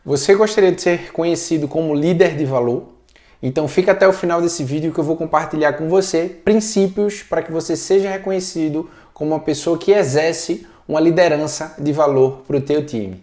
Você gostaria de ser conhecido como líder de valor? Então fica até o final desse vídeo que eu vou compartilhar com você princípios para que você seja reconhecido como uma pessoa que exerce uma liderança de valor para o teu time.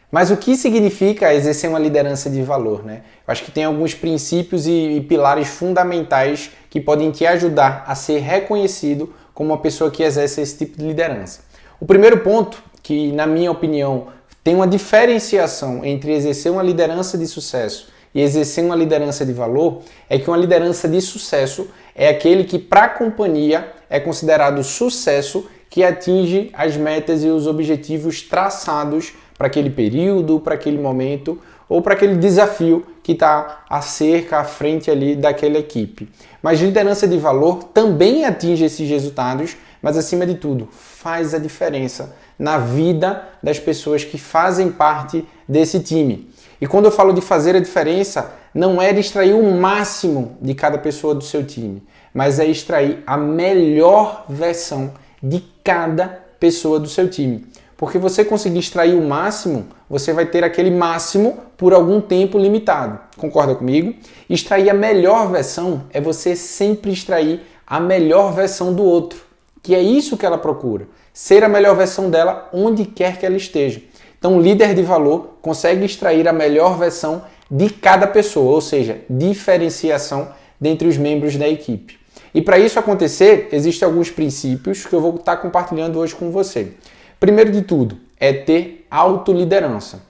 Mas o que significa exercer uma liderança de valor, né? Eu acho que tem alguns princípios e pilares fundamentais que podem te ajudar a ser reconhecido como uma pessoa que exerce esse tipo de liderança. O primeiro ponto, que na minha opinião tem uma diferenciação entre exercer uma liderança de sucesso e exercer uma liderança de valor, é que uma liderança de sucesso é aquele que para a companhia é considerado sucesso, que atinge as metas e os objetivos traçados para aquele período, para aquele momento ou para aquele desafio que está à frente ali daquela equipe. Mas liderança de valor também atinge esses resultados, mas acima de tudo faz a diferença na vida das pessoas que fazem parte desse time. E quando eu falo de fazer a diferença, não é de extrair o máximo de cada pessoa do seu time, mas é extrair a melhor versão de cada pessoa do seu time. Porque você conseguir extrair o máximo, você vai ter aquele máximo por algum tempo limitado. Concorda comigo? Extrair a melhor versão é você sempre extrair a melhor versão do outro, que é isso que ela procura. Ser a melhor versão dela onde quer que ela esteja. Então, o líder de valor consegue extrair a melhor versão de cada pessoa, ou seja, diferenciação dentre os membros da equipe. E para isso acontecer, existem alguns princípios que eu vou estar compartilhando hoje com você. Primeiro de tudo, é ter autoliderança.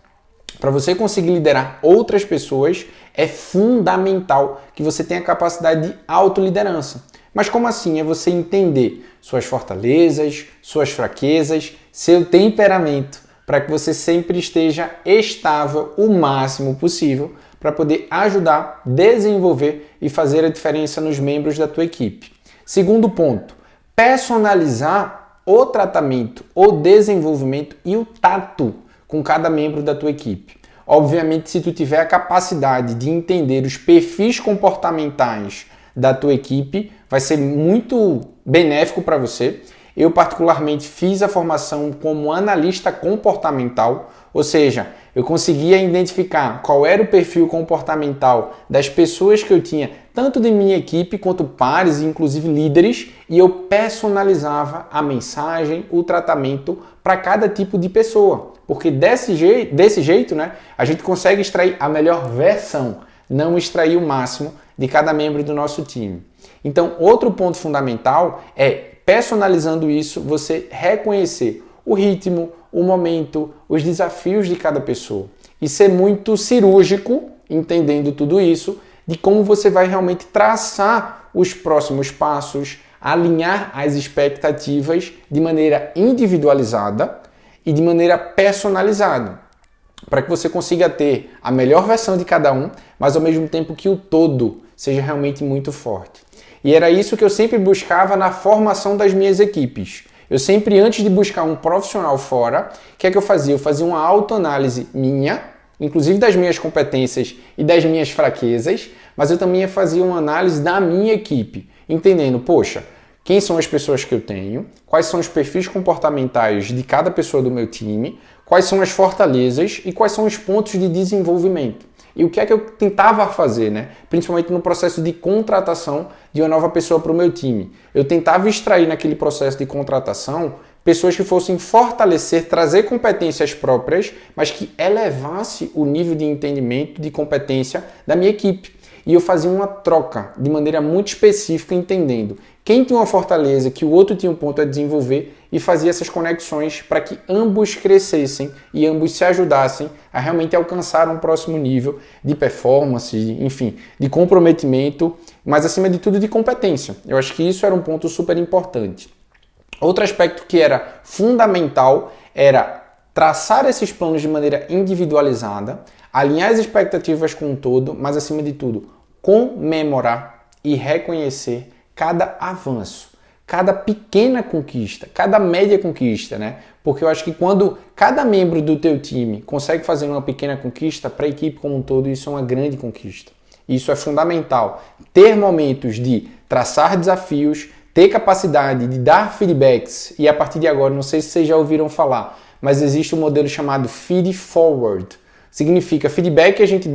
Para você conseguir liderar outras pessoas, é fundamental que você tenha capacidade de autoliderança. Mas como assim? É você entender suas fortalezas, suas fraquezas, seu temperamento, para que você sempre esteja estável o máximo possível para poder ajudar, desenvolver e fazer a diferença nos membros da tua equipe. Segundo ponto, personalizar o tratamento, o desenvolvimento e o tato com cada membro da tua equipe. Obviamente, se tu tiver a capacidade de entender os perfis comportamentais da tua equipe, vai ser muito benéfico para você. Eu particularmente fiz a formação como analista comportamental, ou seja, eu conseguia identificar qual era o perfil comportamental das pessoas que eu tinha, tanto de minha equipe quanto pares, inclusive líderes, e eu personalizava a mensagem, o tratamento para cada tipo de pessoa. Porque desse jeito, né, a gente consegue extrair a melhor versão, não extrair o máximo de cada membro do nosso time. Então, outro ponto fundamental é, personalizando isso, você reconhecer o ritmo, o momento, os desafios de cada pessoa. E ser muito cirúrgico, entendendo tudo isso, de como você vai realmente traçar os próximos passos, alinhar as expectativas de maneira individualizada e de maneira personalizada, para que você consiga ter a melhor versão de cada um, mas ao mesmo tempo que o todo seja realmente muito forte. E era isso que eu sempre buscava na formação das minhas equipes. Eu sempre, antes de buscar um profissional fora, o que é que eu fazia? Eu fazia uma autoanálise minha, inclusive das minhas competências e das minhas fraquezas, mas eu também fazia uma análise da minha equipe, entendendo, poxa, quem são as pessoas que eu tenho, quais são os perfis comportamentais de cada pessoa do meu time, quais são as fortalezas e quais são os pontos de desenvolvimento. E o que é que eu tentava fazer, né? Principalmente no processo de contratação de uma nova pessoa para o meu time. Eu tentava extrair naquele processo de contratação pessoas que fossem fortalecer, trazer competências próprias, mas que elevasse o nível de entendimento, de competência da minha equipe. E eu fazia uma troca de maneira muito específica, entendendo quem tinha uma fortaleza, que o outro tinha um ponto a desenvolver, e fazia essas conexões para que ambos crescessem e ambos se ajudassem a realmente alcançar um próximo nível de performance, enfim, de comprometimento, mas acima de tudo de competência. Eu acho que isso era um ponto super importante. Outro aspecto que era fundamental era traçar esses planos de maneira individualizada, alinhar as expectativas com o todo, mas acima de tudo, comemorar e reconhecer cada avanço, cada pequena conquista, cada média conquista, né? Porque eu acho que quando cada membro do teu time consegue fazer uma pequena conquista, para a equipe como um todo, isso é uma grande conquista. Isso é fundamental. Ter momentos de traçar desafios, ter capacidade de dar feedbacks, e a partir de agora, não sei se vocês já ouviram falar, mas existe um modelo chamado Feed Forward. Significa feedback, a gente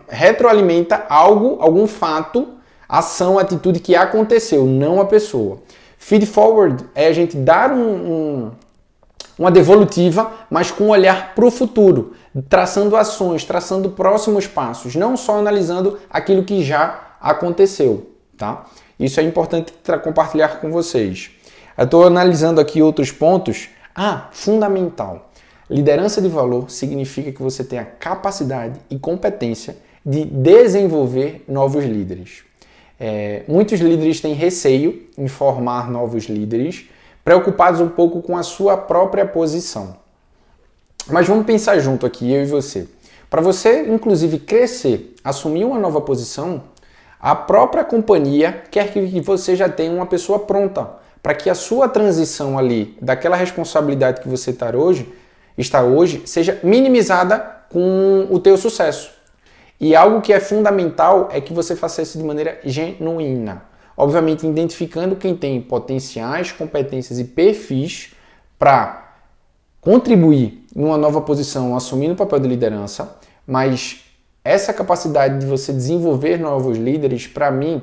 retroalimenta algo, algum fato, ação, atitude que aconteceu, não a pessoa. Feed Forward é a gente dar uma devolutiva, mas com um olhar para o futuro, traçando ações, traçando próximos passos, não só analisando aquilo que já aconteceu, tá? Isso é importante compartilhar com vocês. Eu estou analisando aqui outros pontos. Fundamental. Liderança de valor significa que você tem a capacidade e competência de desenvolver novos líderes. Muitos líderes têm receio em formar novos líderes, preocupados um pouco com a sua própria posição. Mas vamos pensar junto aqui, eu e você. Para você, inclusive, crescer, assumir uma nova posição, a própria companhia quer que você já tenha uma pessoa pronta, para que a sua transição ali, daquela responsabilidade que você está hoje, seja minimizada com o teu sucesso. E algo que é fundamental é que você faça isso de maneira genuína. Obviamente, identificando quem tem potenciais, competências e perfis para contribuir numa nova posição, assumindo o papel de liderança, mas essa capacidade de você desenvolver novos líderes, para mim,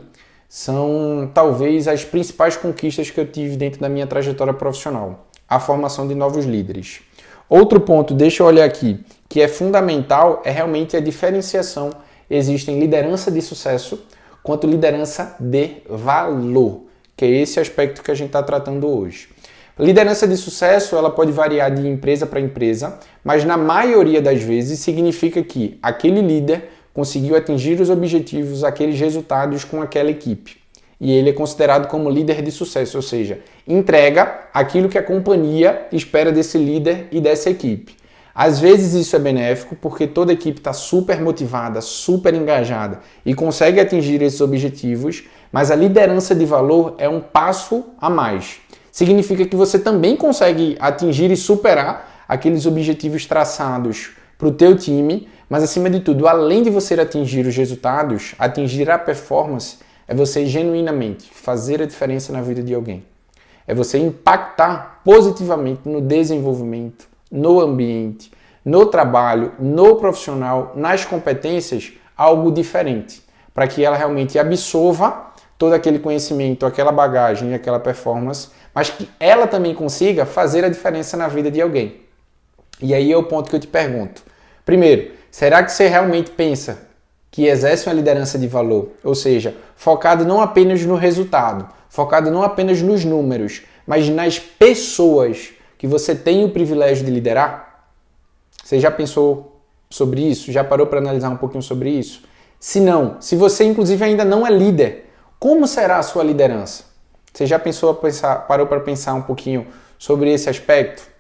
são talvez as principais conquistas que eu tive dentro da minha trajetória profissional, a formação de novos líderes. Outro ponto, deixa eu olhar aqui, que é fundamental, é realmente a diferenciação. Existem liderança de sucesso quanto liderança de valor, que é esse aspecto que a gente está tratando hoje. Liderança de sucesso, ela pode variar de empresa para empresa, mas na maioria das vezes significa que aquele líder conseguiu atingir os objetivos, aqueles resultados com aquela equipe. E ele é considerado como líder de sucesso, ou seja, entrega aquilo que a companhia espera desse líder e dessa equipe. Às vezes isso é benéfico porque toda a equipe está super motivada, super engajada e consegue atingir esses objetivos, mas a liderança de valor é um passo a mais. Significa que você também consegue atingir e superar aqueles objetivos traçados para o teu time, mas acima de tudo, além de você atingir os resultados, atingir a performance, é você genuinamente fazer a diferença na vida de alguém. É você impactar positivamente no desenvolvimento, no ambiente, no trabalho, no profissional, nas competências, algo diferente, para que ela realmente absorva todo aquele conhecimento, aquela bagagem e aquela performance, mas que ela também consiga fazer a diferença na vida de alguém. E aí é o ponto que eu te pergunto. Primeiro, será que você realmente pensa que exerce uma liderança de valor? Ou seja, focado não apenas no resultado, focado não apenas nos números, mas nas pessoas que você tem o privilégio de liderar? Você já pensou sobre isso? Já parou para analisar um pouquinho sobre isso? Se não, se você inclusive ainda não é líder, como será a sua liderança? Você já parou para pensar um pouquinho sobre esse aspecto?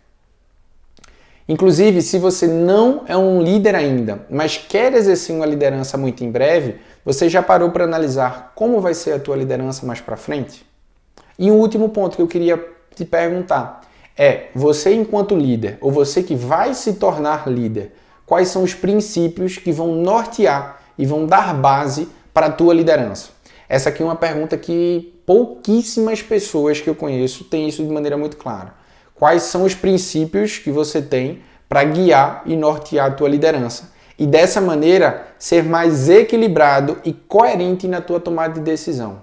Inclusive, se você não é um líder ainda, mas quer exercer uma liderança muito em breve, você já parou para analisar como vai ser a tua liderança mais para frente? E um último ponto que eu queria te perguntar é, você enquanto líder, ou você que vai se tornar líder, quais são os princípios que vão nortear e vão dar base para a tua liderança? Essa aqui é uma pergunta que pouquíssimas pessoas que eu conheço têm isso de maneira muito clara. Quais são os princípios que você tem para guiar e nortear a tua liderança? E dessa maneira, ser mais equilibrado e coerente na tua tomada de decisão.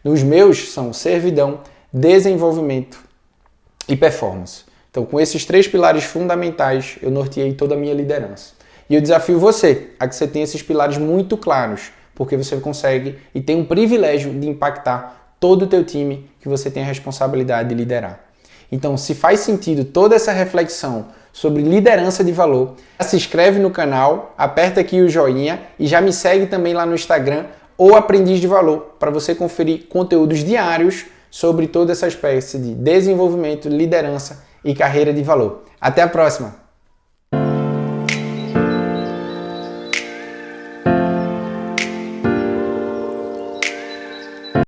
Os meus são servidão, desenvolvimento e performance. Então, com esses 3 pilares fundamentais, eu norteei toda a minha liderança. E eu desafio você a que você tenha esses pilares muito claros, porque você consegue e tem o privilégio de impactar todo o teu time que você tem a responsabilidade de liderar. Então, se faz sentido toda essa reflexão sobre liderança de valor, se inscreve no canal, aperta aqui o joinha e já me segue também lá no Instagram ou Aprendiz de Valor para você conferir conteúdos diários sobre toda essa espécie de desenvolvimento, liderança e carreira de valor. Até a próxima!